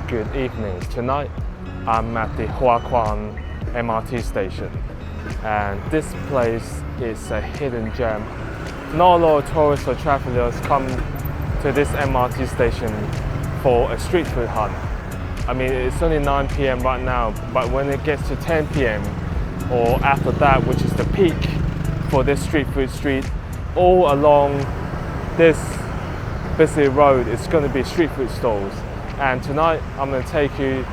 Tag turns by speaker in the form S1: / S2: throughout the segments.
S1: good evening. Tonight I'm at the Huai Khwang MRT station, and this place is a hidden gem. Not a lot of tourists or travelers come to this MRT station for a street food hunt. I mean, it's only 9 p.m. right now, but when it gets to 10 p.m. or after that, which is the peak for this street food street, all along this busy road is going to be street food stalls. And tonight I'm going to take you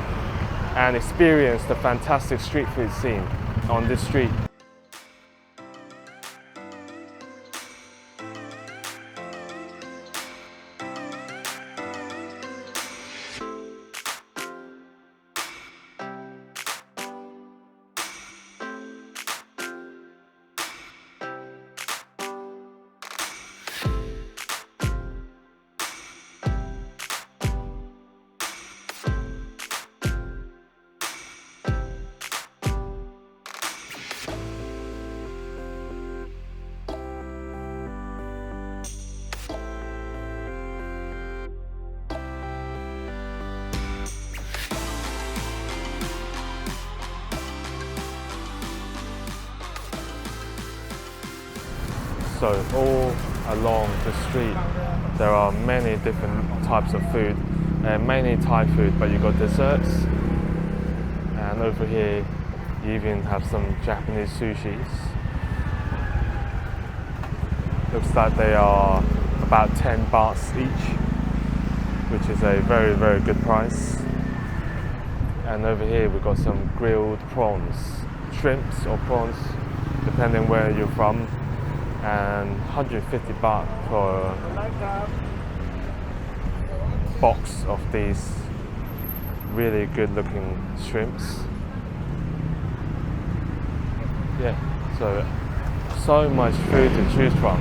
S1: and experience the fantastic street food scene on this street. So all along the street there are many different types of food, mainly Thai food, but you got desserts, and over here you even have some Japanese sushis. Looks like they are about 10 bahts each, which is a very good price. And over here we've got some grilled prawns, shrimps or prawns, depending where you're from, and 150 baht for a box of these really good looking shrimps. Yeah, so much food to choose from.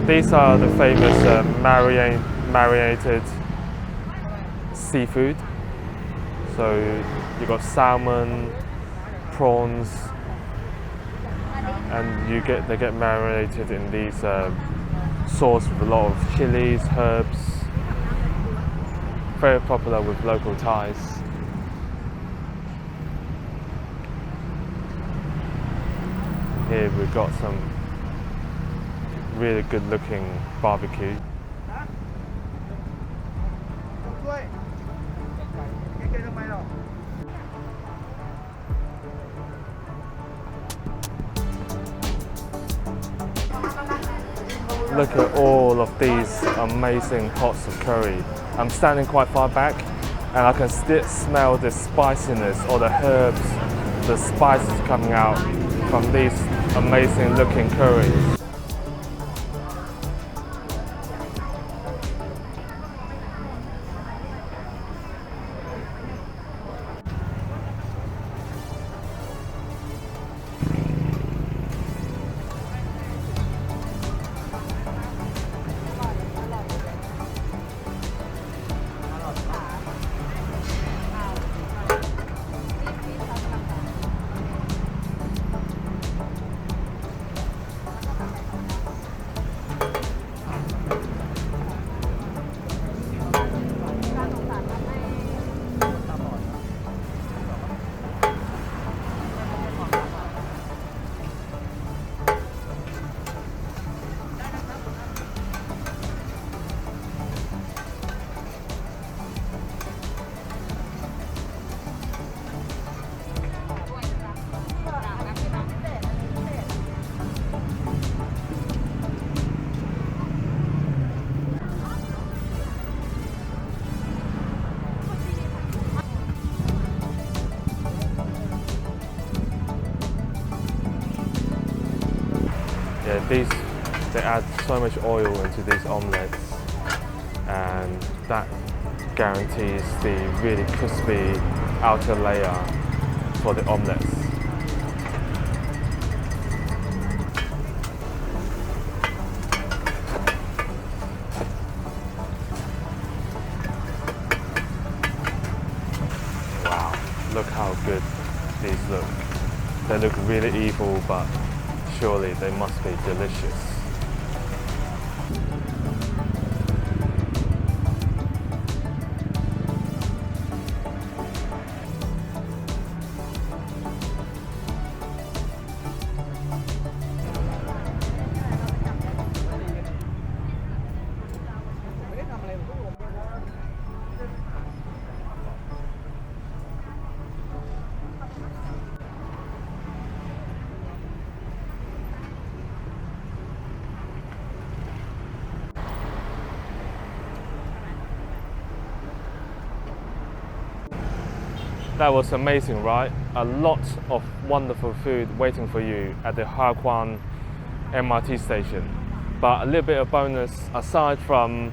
S1: These are the famous marinated seafood. So you got salmon, prawns, and they get marinated in these sauce with a lot of chilies, herbs. Very popular with local Thais. Here we've got some really good looking barbecue. Look at all of these amazing pots of curry. I'm standing quite far back and I can still smell the spiciness or the herbs, the spices coming out from these amazing looking curries. Yeah, they add so much oil into these omelettes, and that guarantees the really crispy outer layer for the omelettes. Wow, look how good these look. They look really evil, but surely they must be delicious. That was amazing, right? A lot of wonderful food waiting for you at the Huai Khwang MRT station. But a little bit of bonus, aside from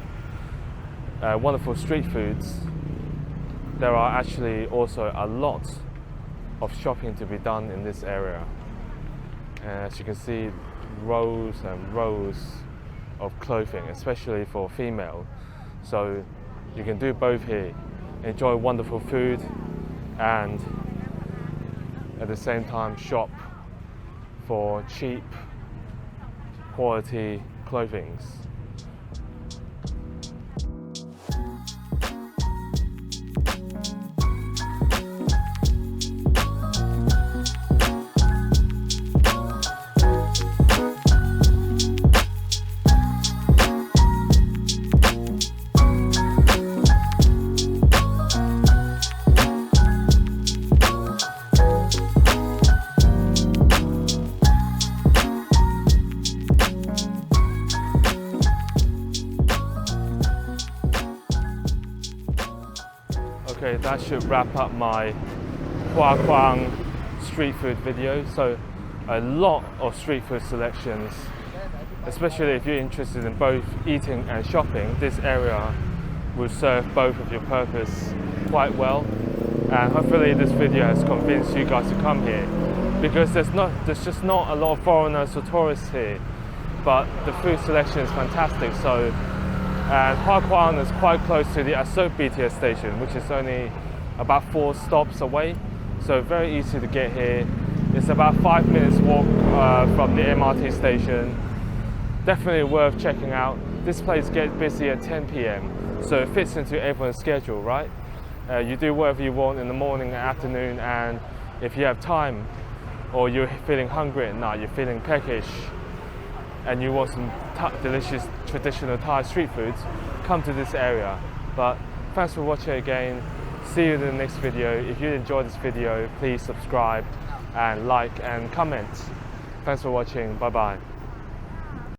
S1: wonderful street foods, there are actually also a lot of shopping to be done in this area. As you can see, rows and rows of clothing, especially for female. So you can do both here, enjoy wonderful food and at the same time shop for cheap quality clothings. Okay, that should wrap up my Huai Khwang street food video. So a lot of street food selections, especially if you're interested in both eating and shopping. This area will serve both of your purpose quite well, and hopefully this video has convinced you guys to come here, because there's just not a lot of foreigners or tourists here, but the food selection is fantastic. So and Huai Khwang is quite close to the Asok BTS station, which is only about 4 stops away, so very easy to get here. It's about 5 minutes walk from the MRT station. Definitely worth checking out. This place gets busy at 10 p.m, so it fits into everyone's schedule, right? You do whatever you want in the morning and afternoon, and if you have time or you're feeling hungry at night, you're feeling peckish, and you want some delicious traditional Thai street foods, come to this area. But thanks for watching again. See you in the next video. If you enjoyed this video, please subscribe and like and comment. Thanks for watching. Bye bye.